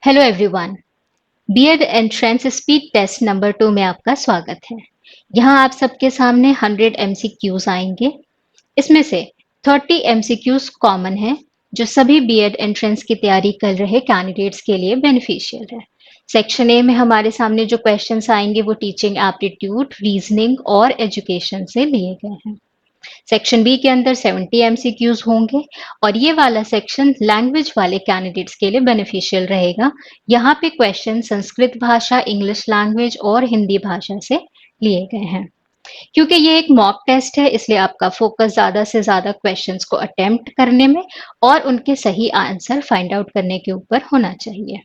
Hello everyone. BEd entrance speed test number 2 में आपका स्वागत है। यहाँ आप सबके सामने 100 एमसीक्यूज आएंगे। इसमें से 30 एमसीक्यूज कॉमन है जो सभी बीएड एंट्रेंस की तैयारी कर रहे कैंडिडेट्स के लिए बेनिफिशियल है। सेक्शन ए में हमारे सामने जो क्वेश्चंस आएंगे वो टीचिंग एप्टीट्यूड, रीजनिंग और एजुकेशन से लिए गए हैं। सेक्शन बी के अंदर 70 एमसीक्यूज होंगे और ये वाला सेक्शन लैंग्वेज वाले कैंडिडेट्स के लिए बेनिफिशियल रहेगा। यहाँ पे क्वेश्चन संस्कृत भाषा, इंग्लिश लैंग्वेज और हिंदी भाषा से लिए गए हैं। क्योंकि ये एक मॉक टेस्ट है इसलिए आपका फोकस ज्यादा से ज्यादा क्वेश्चंस को अटेम्प्ट करने में और उनके सही आंसर फाइंड आउट करने के ऊपर होना चाहिए।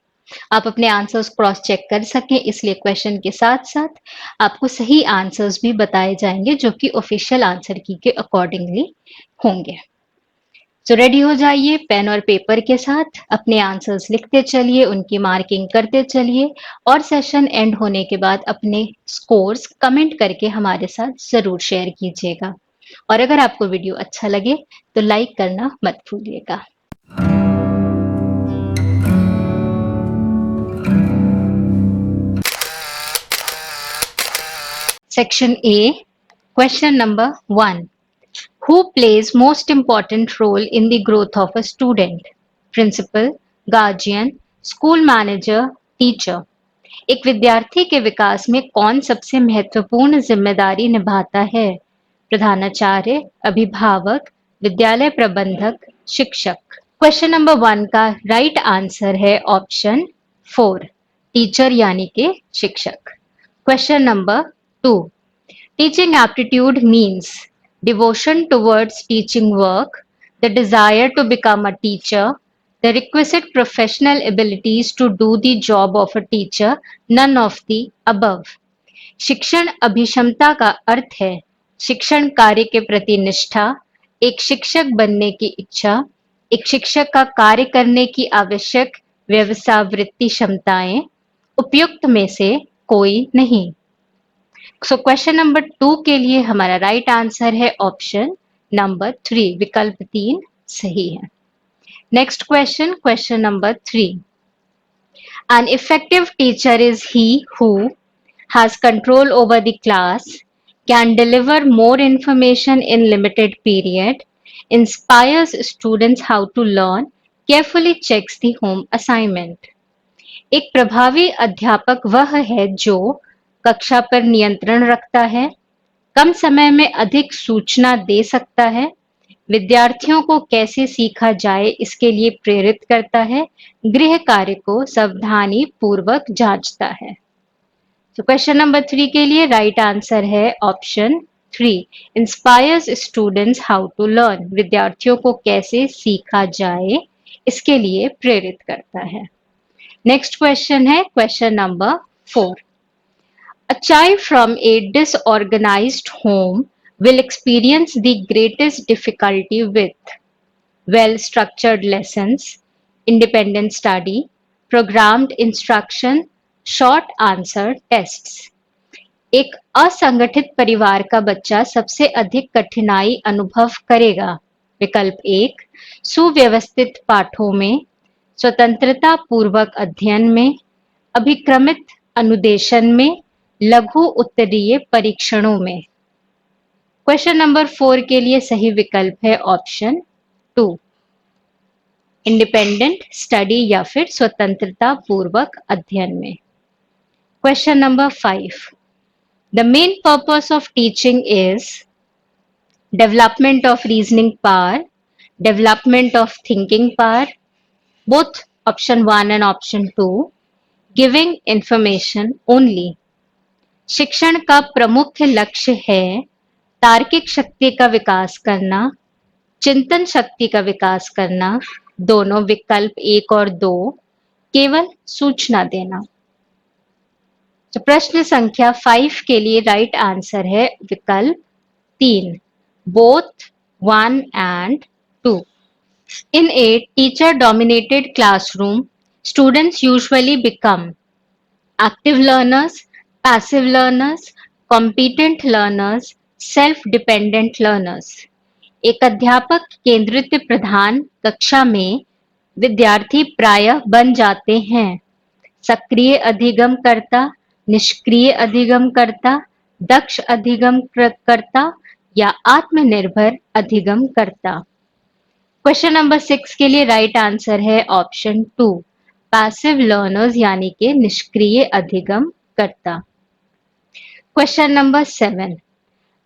आप अपने आंसर्स क्रॉस चेक कर सकें इसलिए क्वेश्चन के साथ साथ आपको सही आंसर्स भी बताए जाएंगे जो कि ऑफिशियल आंसर की के अकॉर्डिंगली होंगे। तो रेडी हो जाइए, पेन और पेपर के साथ अपने आंसर्स लिखते चलिए, उनकी मार्किंग करते चलिए और सेशन एंड होने के बाद अपने स्कोर्स कमेंट करके हमारे साथ जरूर शेयर कीजिएगा। और अगर आपको वीडियो अच्छा लगे तो लाइक करना मत भूलिएगा। Section A, question number 1. Who plays most important role in the growth of a student? Principal, guardian, school manager, teacher. एक विद्यार्थी के विकास में कौन सबसे महत्वपूर्ण जिम्मेदारी निभाता है? प्रधानाचार्य, अभिभावक, विद्यालय प्रबंधक, शिक्षक। क्वेश्चन नंबर 1 का राइट आंसर है ऑप्शन 4, टीचर यानी कि शिक्षक। Question number 2, teaching aptitude means devotion towards teaching work, the desire to become a teacher, the requisite professional abilities to do the job of a teacher, none of the above. शिक्षण अभिक्षमता का अर्थ है शिक्षण कार्य के प्रति निष्ठा, एक शिक्षक बनने की इच्छा, एक शिक्षक का कार्य करने की आवश्यक व्यवसायवृत्ति क्षमताएं, उपयुक्त में से कोई नहीं। सो क्वेश्चन नंबर 2 के लिए हमारा राइट आंसर है ऑप्शन नंबर 3, विकल्प 3 सही है। Next question, question number 3. An effective teacher is he who has control over the class, can deliver more information in limited period, inspires students how to learn, carefully checks the home assignment. एक प्रभावी अध्यापक वह है जो कक्षा पर नियंत्रण रखता है, कम समय में अधिक सूचना दे सकता है, विद्यार्थियों को कैसे सीखा जाए इसके लिए प्रेरित करता है, गृह कार्य को सावधानी पूर्वक जांचता है। तो क्वेश्चन नंबर 3 के लिए राइट आंसर है option 3, inspires students how to learn, विद्यार्थियों को कैसे सीखा जाए इसके लिए प्रेरित करता है। नेक्स्ट क्वेश्चन है question number 4. A child from a disorganized home will experience the greatest difficulty with well-structured lessons, independent study, programmed instruction, short answer tests. एक असंगठित परिवार का बच्चा सबसे अधिक कठिनाई अनुभव करेगा। विकल्प 1, सुव्यवस्थित पाठों में, स्वतंत्रता पूर्वक अध्ययन में, अभिक्रमित अनुदेशन में, लघु उत्तरीय परीक्षणों में। क्वेश्चन नंबर 4 के लिए सही विकल्प है ऑप्शन 2, इंडिपेंडेंट स्टडी या फिर स्वतंत्रता पूर्वक अध्ययन में। Question number 5. The main purpose of teaching is development of reasoning power, development of thinking power, both option 1 and option 2, giving information only. शिक्षण का प्रमुख लक्ष्य है तार्किक शक्ति का विकास करना, चिंतन शक्ति का विकास करना, दोनों विकल्प 1 और 2, केवल सूचना देना। तो प्रश्न संख्या 5 के लिए राइट आंसर है विकल्प 3, both 1 and 2. In a teacher dominated classroom, students usually become active learners, passive learners, competent learners, self-dependent learners. एक अध्यापक केंद्रित प्रधान कक्षा में विद्यार्थी प्रायः बन जाते हैं सक्रिय अधिगमकर्ता, निष्क्रिय अधिगमकर्ता, दक्ष अधिगमकर्ता या आत्मनिर्भर अधिगमकर्ता। क्वेश्चन नंबर 6 के लिए राइट आंसर है ऑप्शन 2, पैसिव लर्नर्स यानी कि निष्क्रिय अधिगमकर्ता। Question number 7,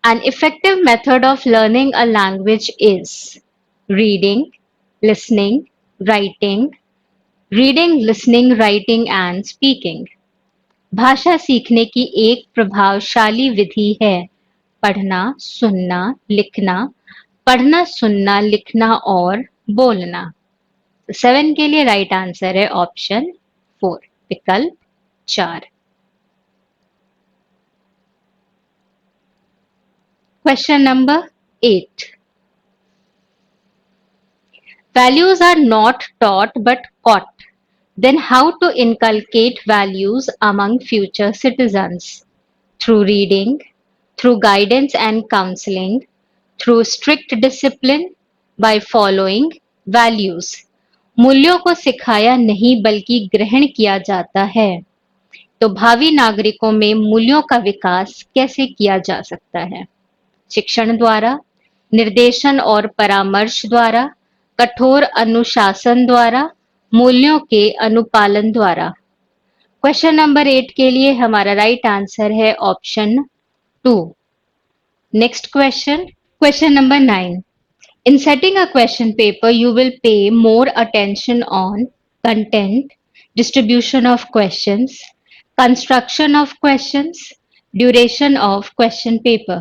an effective method of learning a language is reading, listening, writing, reading, listening, writing and speaking। भाषा सीखने की एक प्रभावशाली विधि है पढ़ना, सुनना, लिखना, पढ़ना, सुनना, लिखना और बोलना। 7 के लिए राइट आंसर है ऑप्शन 4, विकल्प 4। Question number 8, values are not taught but caught, then how to inculcate values among future citizens? Through reading, through guidance and counseling, through strict discipline, by following values। मूल्यों को सिखाया नहीं बल्कि ग्रहण किया जाता है, तो भावी नागरिकों में मूल्यों का विकास कैसे किया जा सकता है? शिक्षण द्वारा, निर्देशन और परामर्श द्वारा, कठोर अनुशासन द्वारा, मूल्यों के अनुपालन द्वारा। क्वेश्चन नंबर 8 के लिए हमारा राइट आंसर है option 2। Next question, question number 9, in setting a question paper you will pay more attention on content, distribution of questions, construction of questions, duration of question paper।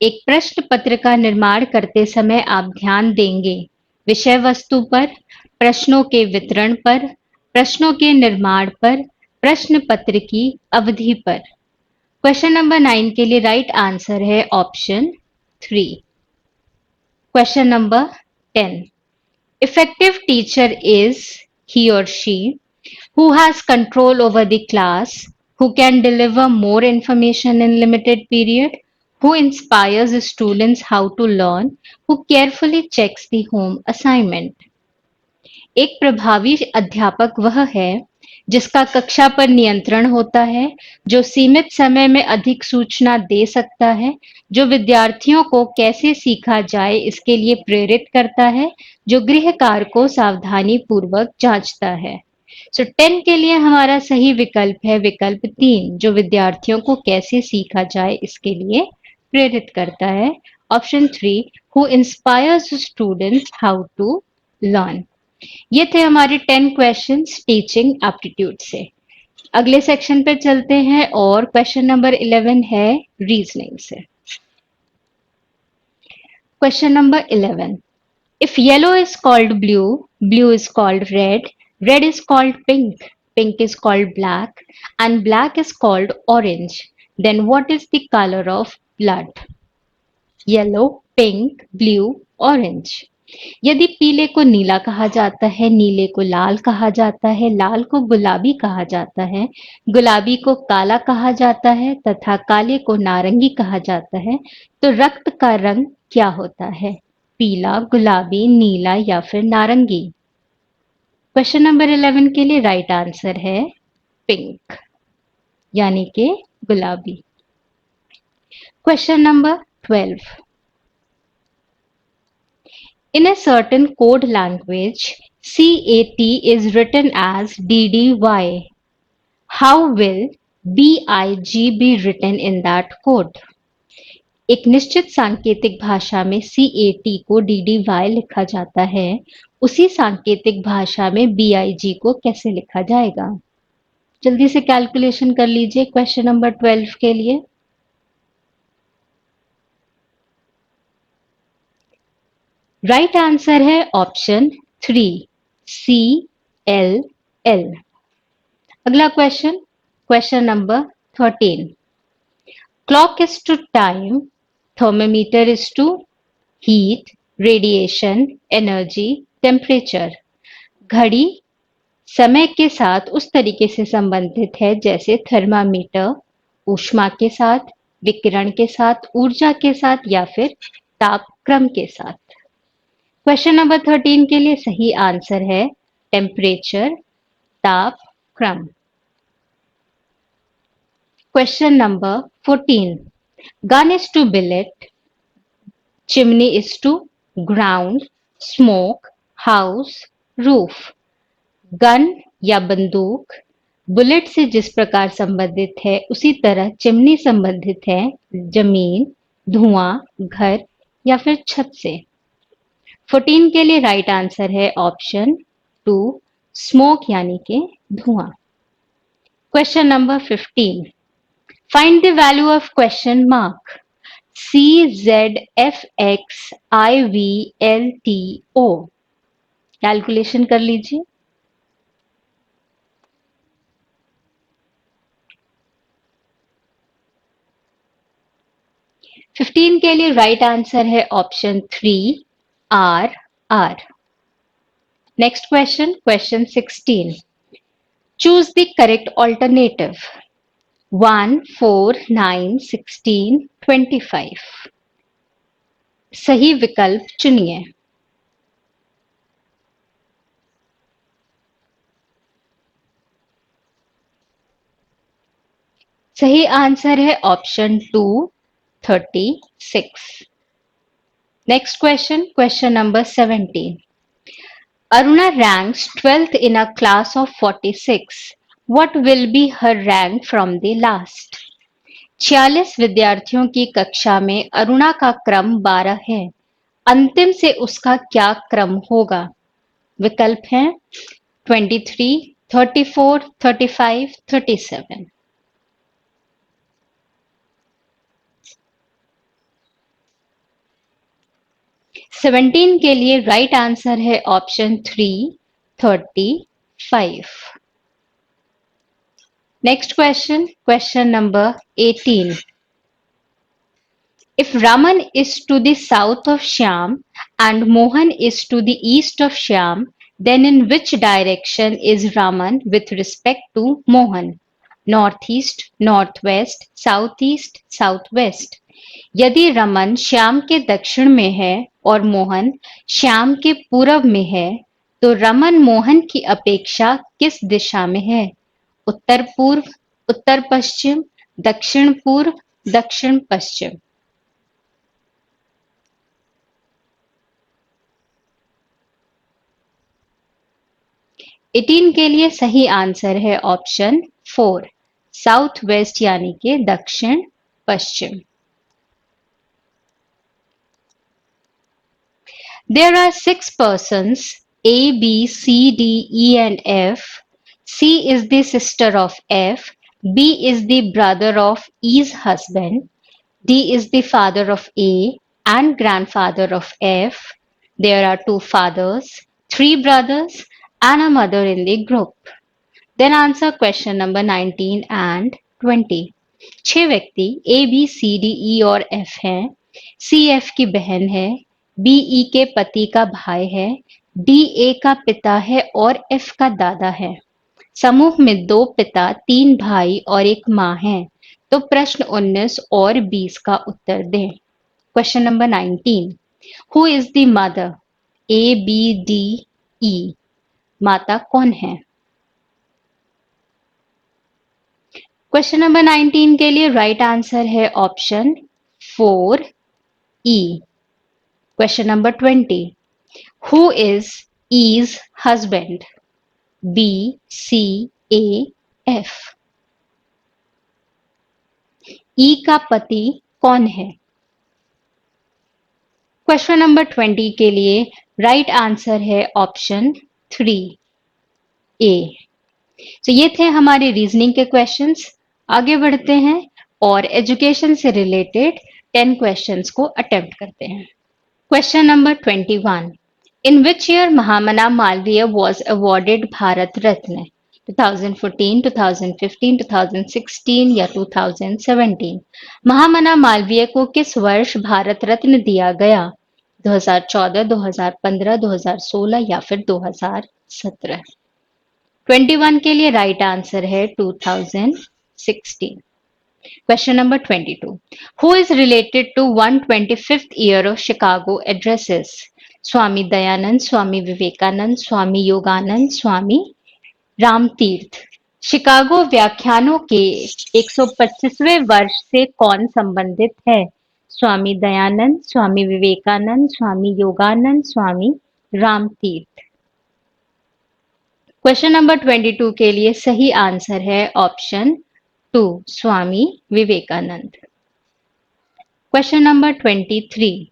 एक प्रश्न पत्र का निर्माण करते समय आप ध्यान देंगे विषय वस्तु पर, प्रश्नों के वितरण पर, प्रश्नों के निर्माण पर, प्रश्न पत्र की अवधि पर। क्वेश्चन नंबर 9 के लिए राइट आंसर है option 3। Question number 10, effective teacher is he or she who has control over the class, who can deliver more information in limited period, who inspires students how to learn, who carefully checks the home assignment। एक प्रभावी अध्यापक वह है जिसका कक्षा पर नियंत्रण होता है, जो सीमित समय में अधिक सूचना दे सकता है, जो विद्यार्थियों को कैसे सीखा जाए इसके लिए प्रेरित करता है, जो गृह कार्य को सावधानी पूर्वक जांचता है। सो 10 के लिए हमारा सही विकल्प है विकल्प 3, जो विद्यार्थियों को कैसे सीखा जाए इसके लिए प्रेरित करता है, option 3, who inspires students how to learn. ये थे हमारे 10 क्वेश्चंस टीचिंग एप्टीट्यूड से। अगले सेक्शन पे चलते हैं और क्वेश्चन नंबर 11 है रीजनिंग से। Question number 11, if yellow is called blue, blue is called red, red is called pink, pink is called black and black is called orange, then what is the colour of blood? Yellow, pink, blue, orange. यदि पीले को नीला कहा जाता है, नीले को लाल कहा जाता है, लाल को गुलाबी कहा जाता है, गुलाबी को काला कहा जाता है तथा काले को नारंगी कहा जाता है, तो रक्त का रंग क्या होता है? पीला, गुलाबी, नीला या फिर नारंगी? क्वेश्चन नंबर 11 के लिए राइट आंसर है पिंक, यानी कि गुलाबी। Question number 12, in a certain code language, CAT is written as DDY. How will BIG be written in that code? एक निश्चित सांकेतिक भाषा में CAT को DDY लिखा जाता है, उसी सांकेतिक भाषा में BIG को कैसे लिखा जाएगा? जल्दी से कैलकुलेशन कर लीजिए क्वेश्चन नंबर 12 के लिए। राइट आंसर है ऑप्शन 3, CLL। अगला question, question number 13, clock is to time, thermometer is to heat, radiation, energy, temperature. घड़ी समय के साथ उस तरीके से संबंधित है जैसे थर्मामीटर ऊष्मा के साथ, विकिरण के साथ, ऊर्जा के साथ या फिर तापक्रम के साथ। क्वेश्चन नंबर 13 के लिए सही आंसर है टेम्परेचर, तापक्रम। Question number 14. Gun is to billet, chimney is to ground, smoke, house, roof. Gun या बंदूक बुलेट से जिस प्रकार संबंधित है उसी तरह चिमनी संबंधित है जमीन, धुआं, घर या फिर छत से। 14 के लिए राइट आंसर है ऑप्शन 2 स्मोक यानी कि धुआं। Question number 15. Find the value of question mark CZFXIVLTO। Calculation कर लीजिए। फिफ्टीन के लिए राइट आंसर है option 3 RR। Next question, question 16. Choose the correct alternative 1, 4, 9, 16, 25। सही विकल्प चुनिए। सही आंसर है option 2 36। Next question, question number 17. Aruna ranks 12th in a class of 46. What will be her rank from the last? 46 विद्यार्थियों की कक्षा में अरुणा का क्रम 12 है। अंतिम से उसका क्या क्रम होगा? विकल्प हैं 23, 34, 35, 37। 17 के लिए राइट आंसर है option 3 35। Next question, question number 18. If Raman is to the south of Shyam and Mohan is to the east of Shyam, then in which direction is Raman with respect to Mohan? Northeast, northwest, southeast, southwest. यदि रमन श्याम के दक्षिण में है और मोहन श्याम के पूरब में है तो रमन मोहन की अपेक्षा किस दिशा में है? उत्तर पूर्व, उत्तर पश्चिम, दक्षिण पूर्व, दक्षिण पश्चिम। एटीन के लिए सही आंसर है ऑप्शन 4 साउथ वेस्ट यानी कि दक्षिण पश्चिम। There are 6 persons A, B, C, D, E and F. C is the sister of F. B is the brother of E's husband. D is the father of A and grandfather of F. There are 2 fathers, 3 brothers and a mother in the group. Then answer question number 19 and 20. 6 व्यक्ति A, B, C, D, E और F हैं। C F की बहन है, B E के पति का भाई है, D A का पिता है और F का दादा है। समूह में 2 पिता, 3 भाई और 1 माँ है। तो प्रश्न 19 और 20 का उत्तर दें। Question number 19. Who is the mother? A, B, D, E. माता कौन है? क्वेश्चन नंबर 19 के लिए राइट आंसर है option 4 E. Question number 20. Who is E's husband? B, C, A, F. E का पति कौन है? क्वेश्चन नंबर 20 के लिए राइट आंसर है ऑप्शन 3 A. तो ये थे हमारे रीजनिंग के क्वेश्चंस। आगे बढ़ते हैं और एजुकेशन से रिलेटेड 10 क्वेश्चंस को अटेम्प्ट करते हैं। Question number 21. In which year Mahamana Malviya was awarded Bharat Ratna? 2014, 2015, 2016 या 2017? महामना मालवीय को किस वर्ष भारत रत्न दिया गया? 2014, 2015, 2016 या फिर 2017? 21 के लिए राइट आंसर है 2016। Question number 22. Who is related to 125th year of Chicago addresses? Swami Dayanand, Swami Vivekanand, Swami Yoganand, Swami Ramtirth. Chicago व्याख्यानों के 125वें वर्ष से कौन संबंधित है? स्वामी दयानंद, स्वामी विवेकानंद, स्वामी योगानंद, स्वामी रामतीर्थ। क्वेश्चन नंबर 22 के लिए सही आंसर है option 2, Swami Vivekananda. Question number 23,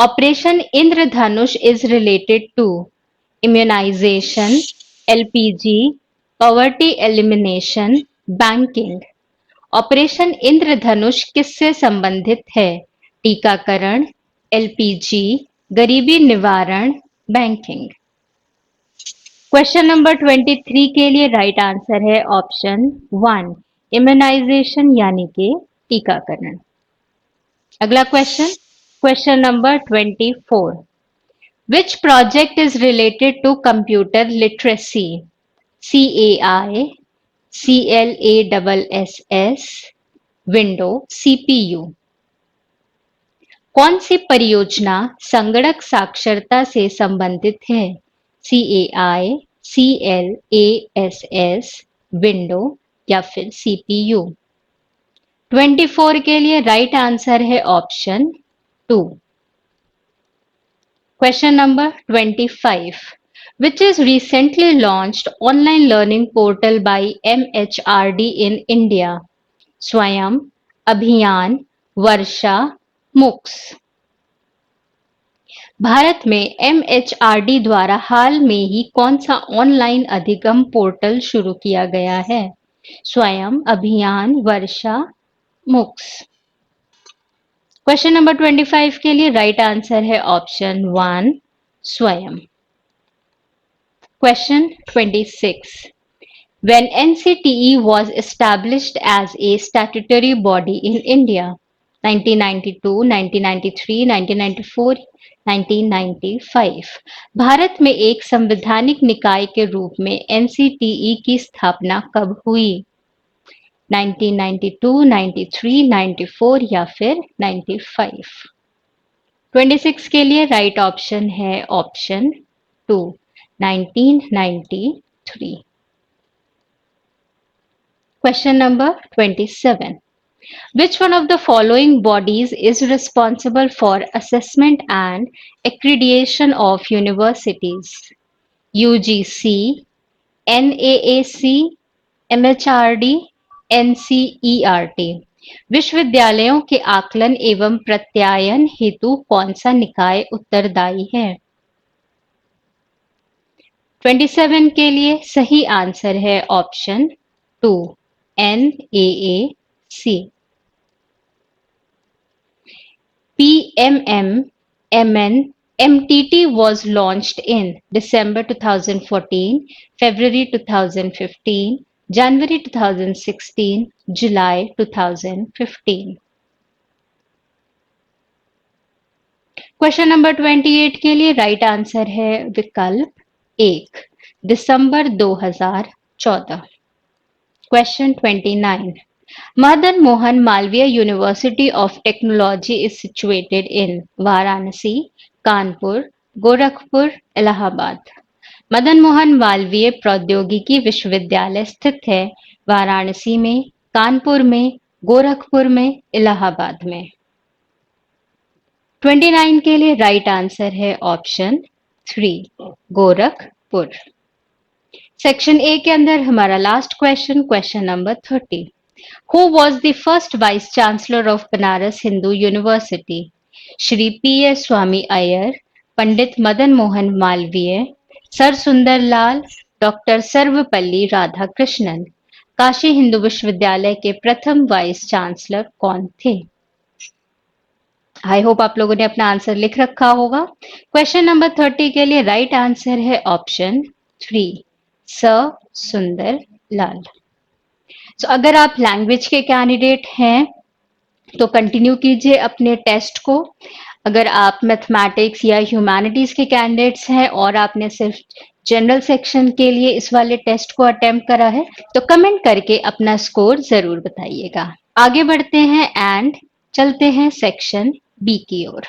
operation Indradhanush is related to immunization, LPG, poverty elimination, banking। Operation Indradhanush किससे संबंधित है? टीकाकरण, एलपीजी, गरीबी निवारण, बैंकिंग। क्वेश्चन नंबर 23 के लिए राइट आंसर है ऑप्शन 1, इम्यूनाइजेशन यानी कि टीकाकरण। अगला question, question number 24, which project is related to computer literacy? CAI, CLASS, window, CPU। कौन सी परियोजना संगणक साक्षरता से संबंधित है? CAI, CLASS, विंडो या फिर CPU। 24 के लिए राइट आंसर है option 2। Question number 25, which is recently launched online learning portal by MHRD in India? स्वयं, अभियान, वर्षा, मुक्स। भारत में MHRD द्वारा हाल में ही कौन सा ऑनलाइन अधिगम पोर्टल शुरू किया गया है? स्वयं, अभियान, वर्षा, मुक्स। क्वेश्चन नंबर 25 के लिए राइट आंसर है ऑप्शन 1, स्वयं। Question 26. When NCTE was established as a statutory body in India, 1992, 1993, 1994, 1995, Bharat में एक संवैधानिक निकाय के रूप में NCTE की स्थापना कब हुई? 1992, 93, 94 या फिर 95। 26 के लिए राइट ऑप्शन है option 2, 1993। Question number 27. Which one of the following bodies is responsible for assessment and accreditation of universities? UGC, NAAC, MHRD, NCERT। विश्वविद्यालयों के आकलन एवं प्रत्यायन हेतु कौन सा निकाय उत्तरदायी है? 27 के लिए सही आंसर है option 2, NAAC। PMM MTT was launched in December 2014, February 2015, January 2016, July 2015। Question number 28 के लिए राइट आंसर है विकल्प 1, दिसंबर 2014। Question 29, Madan Mohan Malviya university of technology is situated in Varanasi, Kanpur, Gorakhpur, Allahabad. Madan Mohan Malviya प्रौद्योगिकी विश्वविद्यालय स्थित है वाराणसी में, कानपुर में, गोरखपुर में, इलाहाबाद में। 29 के लिए राइट आंसर है ऑप्शन 3, गोरखपुर। सेक्शन ए के अंदर हमारा last question, question number 30। Who was the first Vice Chancellor of Banaras Hindu University? Shri PS Swami Iyer, Pandit Madan Mohan Malviya, sir सुंदर लाल, डॉक्टर सर्वपल्ली राधाकृष्णन। काशी हिंदू विश्वविद्यालय के प्रथम वाइस चांसलर कौन थे? आई होप आप लोगों ने अपना आंसर लिख रखा होगा। क्वेश्चन नंबर 30 के लिए राइट आंसर है ऑप्शन 3, सर सुंदर लाल। तो अगर आप लैंग्वेज के कैंडिडेट हैं तो कंटिन्यू कीजिए अपने टेस्ट को। अगर आप मैथमेटिक्स या ह्यूमैनिटीज के कैंडिडेट्स हैं और आपने सिर्फ जनरल सेक्शन के लिए इस वाले टेस्ट को अटेम्प्ट करा है तो कमेंट करके अपना स्कोर जरूर बताइएगा। आगे बढ़ते हैं एंड चलते हैं सेक्शन बी की ओर।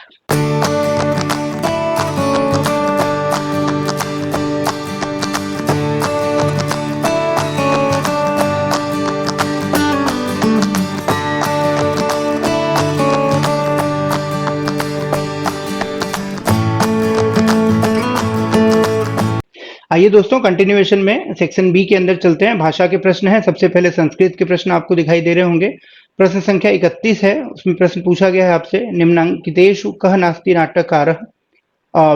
आइए दोस्तों, कंटिन्यूएशन में सेक्शन बी के अंदर चलते हैं। भाषा के प्रश्न हैं। सबसे पहले संस्कृत के प्रश्न आपको दिखाई दे रहे होंगे। प्रश्न संख्या 31 है। उसमें प्रश्न पूछा गया है आपसे, निम्नांकितेषु कः नास्ति नाट्यकारः।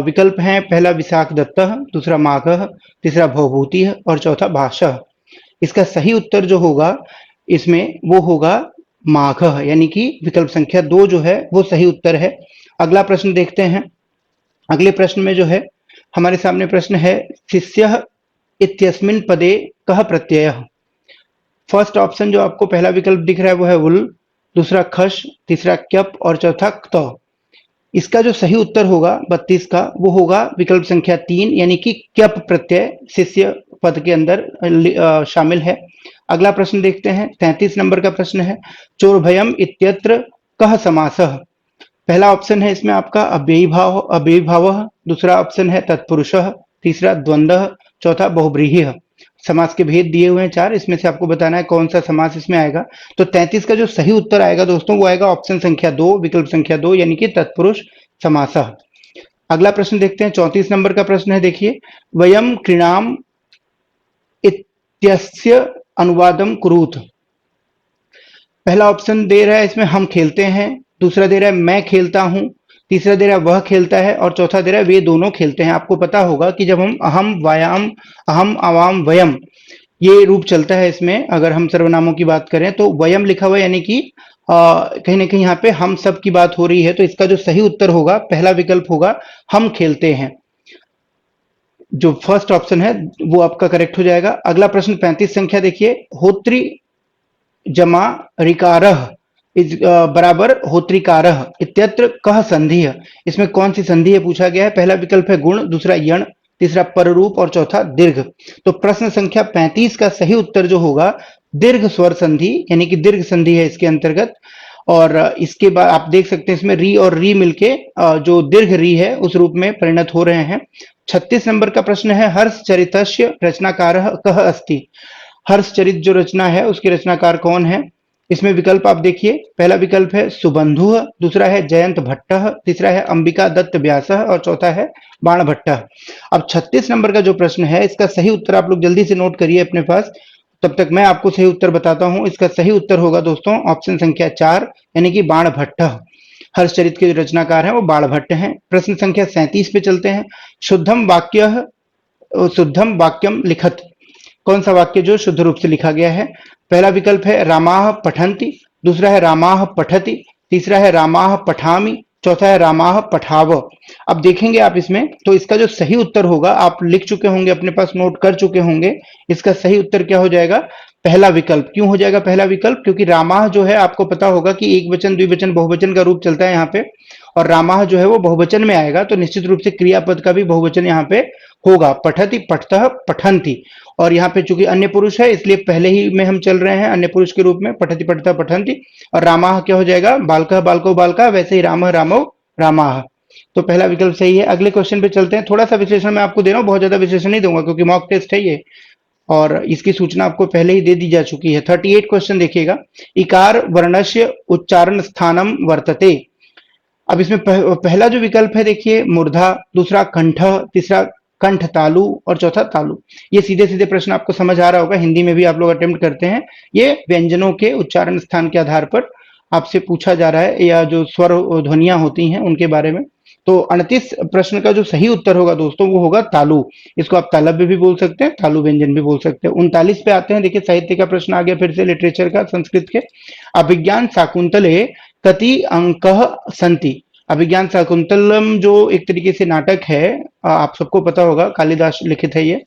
विकल्प हैं, पहला विशाख दत्तः, दूसरा माघः, तीसरा भवभूतिः और चौथा भाषः। इसका सही उत्तर जो होगा इसमें वो होगा माघः, यानी कि विकल्प संख्या 2 जो है वो सही उत्तर है। अगला प्रश्न देखते हैं। अगले प्रश्न में जो है हमारे सामने प्रश्न है, शिष्यः इत्यस्मिन् पदे कः प्रत्ययः। फर्स्ट ऑप्शन जो आपको पहला विकल्प दिख रहा है वो है उल, दूसरा खश, तीसरा क्यप और चौथा क्त। इसका जो सही उत्तर होगा 32 का वो होगा विकल्प संख्या 3, यानी कि क्यप प्रत्यय शिष्य पद के अंदर शामिल है। अगला प्रश्न देखते हैं। 33 नंबर का प्रश्न है, चोरभयम इत्यत्र कः समासः। पहला ऑप्शन है इसमें आपका अव्ययी भावः, दूसरा ऑप्शन है तत्पुरुषः, तीसरा द्वंद्वः, चौथा बहुव्रीहिः। समास के भेद दिए हुए हैं 4, इसमें से आपको बताना है कौन सा समास इसमें आएगा। तो 33 का जो सही उत्तर आएगा दोस्तों वो आएगा ऑप्शन संख्या 2, विकल्प संख्या 2, यानी कि तत्पुरुष समासः। अगला प्रश्न देखते हैं। 34 नंबर का प्रश्न है, देखिए, वयम क्रीणाम इत्यस्य अनुवादम कुरुत। पहला ऑप्शन दे रहा है इसमें हम खेलते हैं, दूसरा दे रहा है मैं खेलता हूं, तीसरा दे रहा है वह खेलता है और चौथा दे रहा है वे दोनों खेलते हैं। आपको पता होगा कि जब हम अहम व्यायाम अहम आवाम वयम ये रूप चलता है इसमें, अगर हम सर्वनामों की बात करें तो वयम लिखा हुआ है, यानी कि कहीं ना कहीं यहाँ पे हम सब की बात हो रही है। तो इसका जो सही उत्तर होगा पहला विकल्प होगा, हम खेलते हैं। जो फर्स्ट ऑप्शन है वो आपका करेक्ट हो जाएगा। अगला प्रश्न 35 संख्या देखिए, होत्री जमा ऋकारः इज बराबर होत्रिकारः इत्यत्र कः संधि है। इसमें कौन सी संधि है पूछा गया है। पहला विकल्प है गुण, दूसरा यण, तीसरा पररूप और चौथा दीर्घ। तो प्रश्न संख्या 35 का सही उत्तर जो होगा दीर्घ स्वर संधि, यानी कि दीर्घ संधि है इसके अंतर्गत। और इसके बाद आप देख सकते हैं इसमें री और री मिलके जो दीर्घ री है उस रूप में परिणत हो रहे हैं। 36 नंबर का प्रश्न है, हर्ष चरितस्य रचनाकारः कः अस्ति। हर्षचरित जो रचना है उसके रचनाकार कौन है। इसमें विकल्प आप देखिए, पहला विकल्प है सुबंधु, दूसरा है जयंत भट्ट, तीसरा है अंबिका दत्त व्यास और चौथा है बाण भट्ट। अब 36 नंबर का जो प्रश्न है इसका सही उत्तर आप लोग जल्दी से नोट करिए अपने पास, तब तक मैं आपको सही उत्तर बताता हूं। इसका सही उत्तर होगा दोस्तों ऑप्शन संख्या 4, यानी कि बाण भट्ट। हर्षचरित के जो रचनाकार हैं वो बाण भट्ट हैं। प्रश्न संख्या 37 पे चलते हैं। शुद्धम वाक्यम लिखत। कौन सा वाक्य जो शुद्ध रूप से लिखा गया है। पहला विकल्प है रामाह पठन्ति, दूसरा है रामाह पठति, तीसरा है रामाह पठामि, चौथा है रामाह पठाव। अब देखेंगे आप इसमें तो इसका जो सही उत्तर होगा, आप लिख चुके होंगे अपने पास, नोट कर चुके होंगे। इसका सही उत्तर क्या हो जाएगा, पहला विकल्प। क्यों हो जाएगा पहला विकल्प, क्योंकि रामाह जो है आपको पता होगा कि एक वचन द्विवचन बहुवचन का रूप चलता है यहाँ पे, और रामाह जो है वो बहुवचन में आएगा, तो निश्चित रूप से क्रियापद का भी बहुवचन यहाँ पे होगा। पठति, पठतः, पठन्ति। और यहाँ पे चूंकि अन्य पुरुष है इसलिए पहले ही में हम चल रहे हैं अन्य पुरुष के रूप में, पठति पठतः पठन्ति। और रामाह क्या हो जाएगा, बालकः बालको बालका, वैसे ही रामः रामो रामाह। तो पहला विकल्प सही है। अगले क्वेश्चन पे चलते हैं। थोड़ा सा विश्लेषण मैं आपको दे रहा हूँ, बहुत ज्यादा विश्लेषण नहीं दूंगा क्योंकि मॉक टेस्ट है ये और इसकी सूचना आपको पहले ही दे दी जा चुकी है। 38 क्वेश्चन देखिएगा। इकार वर्णस्य उच्चारण स्थानम वर्तते। अब इसमें पहला जो विकल्प है देखिए मूर्धा, दूसरा कंठ, तीसरा कंठ तालु और चौथा तालु। ये सीधे सीधे प्रश्न आपको समझ आ रहा होगा, हिंदी में भी आप लोग अटेम्प्ट करते हैं। ये व्यंजनों के उच्चारण स्थान के आधार पर आपसे पूछा जा रहा है, या जो स्वर ध्वनियां होती हैं उनके बारे में। तो 38 प्रश्न का जो सही उत्तर होगा दोस्तों वो होगा तालु। इसको आप तालव्य भी बोल सकते हैं, तालु व्यंजन भी बोल सकते हैं। 39 पे आते हैं। देखिए साहित्य का प्रश्न आ गया फिर से, लिटरेचर का, संस्कृत के। अभिज्ञान शाकुंतले कति अंकः सन्ति। अभिज्ञान शाकुंतलम जो एक तरीके से नाटक है, आप सबको पता होगा, कालिदास लिखित है ये।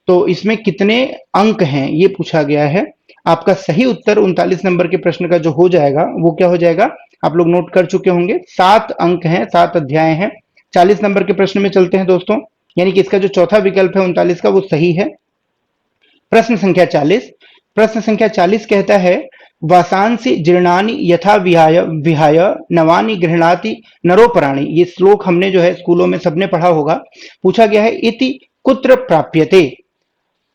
तो इसमें कितने अंक हैं ये पूछा गया है। आपका सही उत्तर 39 नंबर के प्रश्न का जो हो जाएगा वो क्या हो जाएगा, आप लोग नोट कर चुके होंगे, 7 अंक हैं, 7 अध्याय हैं। 40 नंबर के प्रश्न में चलते हैं दोस्तों, यानी कि इसका जो चौथा विकल्प है 39 का वो सही है। प्रश्न संख्या 40। प्रश्न संख्या 40 कहता है, वासांसि जीर्णानि यथा विहाय विहाय नवानि गृह्णाति नरोपराणि। ये श्लोक हमने जो है स्कूलों में सबने पढ़ा होगा। पूछा गया है इति कुत्र प्राप्यते।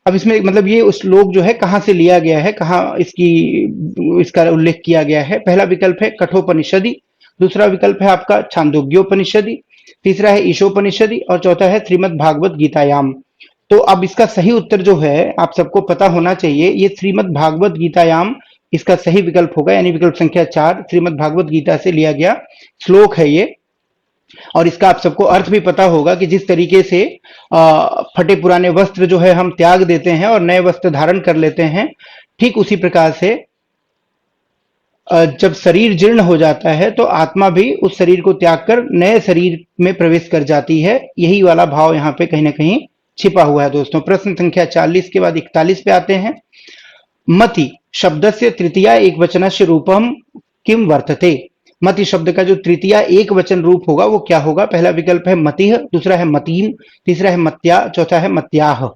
अब इसमें मतलब ये उस श्लोक जो है कहां से लिया गया है, कहां इसका उल्लेख किया गया है। पहला विकल्प है कठोपनिषदि, दूसरा विकल्प है आपका छांदोग्योपनिषदि, तीसरा है ईशोपनिषदि और चौथा है श्रीमद् भागवत गीतायाम। तो अब इसका सही उत्तर जो है आप सबको पता होना चाहिए, ये श्रीमद् भागवत गीतायाम इसका सही विकल्प होगा, यानी विकल्प संख्या 4 श्रीमद् भागवत गीता से लिया गया श्लोक है ये। और इसका आप सबको अर्थ भी पता होगा कि जिस तरीके से फटे पुराने वस्त्र जो है हम त्याग देते हैं और नए वस्त्र धारण कर लेते हैं, ठीक उसी प्रकार से जब शरीर जीर्ण हो जाता है तो आत्मा भी उस शरीर को त्याग कर नए शरीर में प्रवेश कर जाती है। यही वाला भाव यहाँ पे कहीं ना कहीं छिपा हुआ है दोस्तों। प्रश्न संख्या 40 के बाद 41 पे आते हैं। मति शब्दस्य तृतीया एकवचनस्य रूपम किम वर्तते। मति शब्द का जो तृतीया एक वचन रूप होगा वो क्या होगा? पहला विकल्प है मतिह, दूसरा है मतीम, तीसरा है मत्या, चौथा है मत्याह।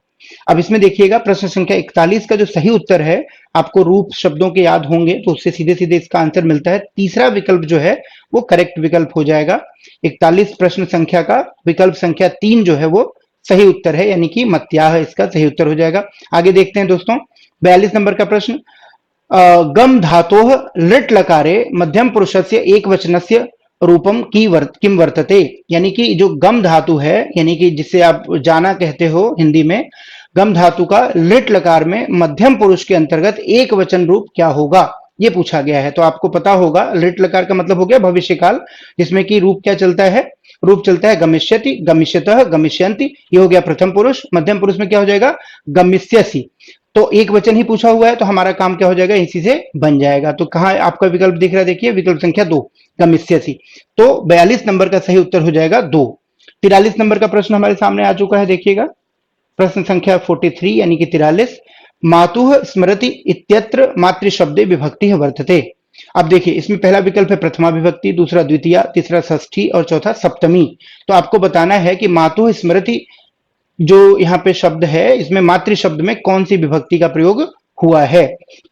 अब इसमें देखिएगा प्रश्न संख्या 41 का जो सही उत्तर है, आपको रूप शब्दों के याद होंगे तो उससे सीधे सीधे इसका आंसर मिलता है। तीसरा विकल्प जो है वो करेक्ट विकल्प हो जाएगा। 41 प्रश्न संख्या का विकल्प संख्या 3 जो है वो सही उत्तर है, यानी कि मत्याह इसका सही उत्तर हो जाएगा। आगे देखते हैं दोस्तों 42 नंबर का प्रश्न। गम धातोः लिट् लकारे मध्यम पुरुषस्य एक वचनस्य रूपम किम वर्तते। यानी कि जो गम धातु है, यानी कि जिसे आप जाना कहते हो हिंदी में, गम धातु का लिट लकार में मध्यम पुरुष के अंतर्गत एक वचन रूप क्या होगा, ये पूछा गया है। तो आपको पता होगा लिट लकार का मतलब हो गया भविष्य काल, जिसमें कि रूप क्या चलता है? रूप चलता है गमिष्यति, गमिष्यतः, गमिष्यन्ति। ये हो गया प्रथम पुरुष। मध्यम पुरुष में क्या हो जाएगा? गमिष्यसि। तो एक वचन ही पूछा हुआ है तो हमारा काम क्या हो जाएगा? इसी से बन जाएगा। तो कहाँ आपका विकल्प दिख रहा है? देखिए विकल्प संख्या 2 गमिष्यसि। तो 42 नंबर का सही उत्तर हो जाएगा 2। 43 नंबर का प्रश्न हमारे सामने आ चुका है, देखिएगा प्रश्न संख्या 43 यानी कि 43। मातुः स्मृति इत्यत्र मातृशब्दे विभक्ति वर्तते। अब देखिए इसमें पहला विकल्प है प्रथमा विभक्ति, दूसरा द्वितीया, तीसरा षष्ठी और चौथा सप्तमी। तो आपको बताना है कि मातुः स्मृति जो यहाँ पे शब्द है, इसमें मातृ शब्द में कौन सी विभक्ति का प्रयोग हुआ है।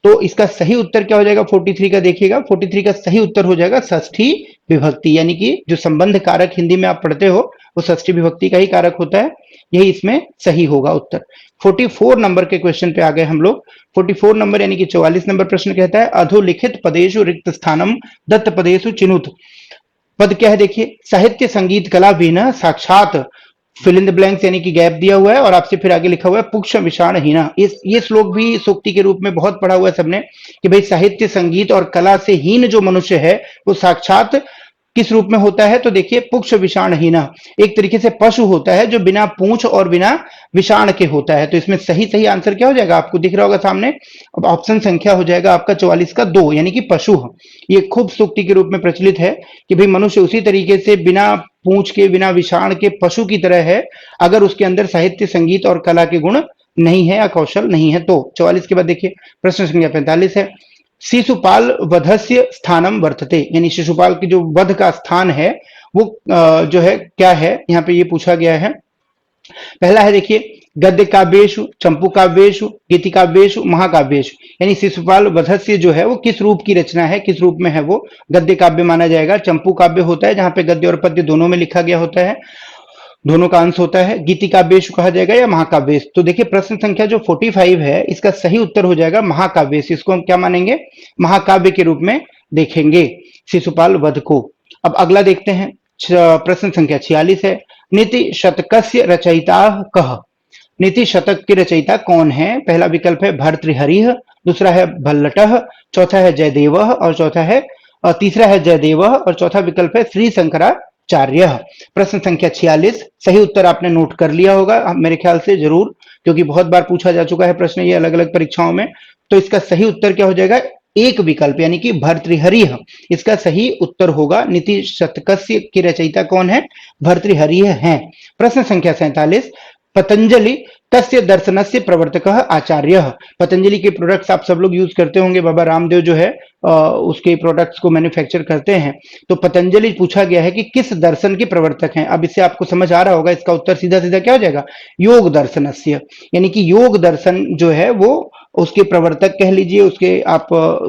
तो इसका सही उत्तर क्या हो जाएगा 43 का? देखिएगा 43 का सही उत्तर हो जाएगा षष्ठी विभक्ति, यानी कि जो संबंध कारक हिंदी में आप पढ़ते हो वो षष्ठी विभक्ति का ही कारक होता है। यही इसमें सही होगा उत्तर। 44 नंबर के क्वेश्चन पे आ गए हम लोग। 44 नंबर यानी कि 44 नंबर प्रश्न कहता है अधोलिखित पदेषु रिक्त स्थानम दत्त पदेषु चिनुत। पद क्या है? देखिए साहित्य संगीत कला बिना साक्षात फिल इन द ब्लैंक्स यानी कि गैप दिया हुआ है और आपसे फिर आगे लिखा हुआ है पुक्ष विषाण हीना। ये श्लोक भी सूक्ति के रूप में बहुत पढ़ा हुआ है सबने कि भाई साहित्य संगीत और कला से हीन जो मनुष्य है वो साक्षात किस रूप में होता है? तो देखिए पुक्ष विषाण हीना, एक तरीके से पशु होता है जो बिना पूंछ और बिना विषाण के होता है। तो इसमें सही सही आंसर क्या हो जाएगा? आपको दिख रहा होगा सामने। अब ऑप्शन संख्या हो जाएगा आपका 44 का 2 यानी कि पशु। ये खूब सूक्ति के रूप में प्रचलित है कि भाई मनुष्य उसी तरीके से बिना पूंछ के बिना विषाण के पशु की तरह है अगर उसके अंदर साहित्य संगीत और कला के गुण नहीं है या कौशल नहीं है। तो 44 के बाद देखिए प्रश्न संख्या 45 है। शिशुपाल वधस्य स्थानम वर्तते, यानी शिशुपाल की जो वध का स्थान है वो जो है क्या है, यहाँ पे ये पूछा गया है। पहला है देखिए गद्य काव्येषु, चंपू काव्येषु, गीति काव्येषु, महाकाव्येषु। यानी शिशुपाल वधस्य जो है वो किस रूप की रचना है, किस रूप में है? वो गद्य काव्य माना जाएगा। चंपू काव्य होता है जहां पे गद्य और पद्य दोनों में लिखा गया होता है, दोनों का अंश होता है। गीति काव्येषु कहा जाएगा या महाकाव्येश। तो देखिए प्रश्न संख्या जो 45 है इसका सही उत्तर हो जाएगा महाकाव्येश। इसको हम क्या मानेंगे? महाकाव्य के रूप में देखेंगे शिशुपाल वध को। अब अगला देखते हैं प्रश्न संख्या 46 है। नीति शतकस्य रचयिता कः। नीति शतक के रचयिता कौन है? पहला विकल्प है भर्तृहरिः, दूसरा है भल्लटः, चौथा है जयदेवः और तीसरा है जयदेवः और चौथा विकल्प है श्री शंकराचार्य। प्रश्न संख्या 46 सही उत्तर आपने नोट कर लिया होगा मेरे ख्याल से जरूर, क्योंकि बहुत बार पूछा जा चुका है प्रश्न ये अलग अलग परीक्षाओं में। तो इसका सही उत्तर क्या हो जाएगा? एक विकल्प यानी कि भर्तृहरिः इसका सही उत्तर होगा। नीति शतकस्य की रचयिता कौन है? भर्तृहरिः हैं। प्रश्न संख्या 47 पतंजलि कस्य दर्शनस्य प्रवर्तकः आचार्यः। पतंजलि के प्रोडक्ट्स आप सब लोग यूज करते होंगे, बाबा रामदेव जो है उसके प्रोडक्ट्स को मैन्युफैक्चर करते हैं। तो पतंजलि पूछा गया है कि किस दर्शन के प्रवर्तक हैं। अब इससे आपको समझ आ रहा होगा इसका उत्तर सीधा सीधा क्या हो जाएगा? योग दर्शनस्य, यानी कि योग दर्शन जो है वो उसके प्रवर्तक कह लीजिए, उसके आप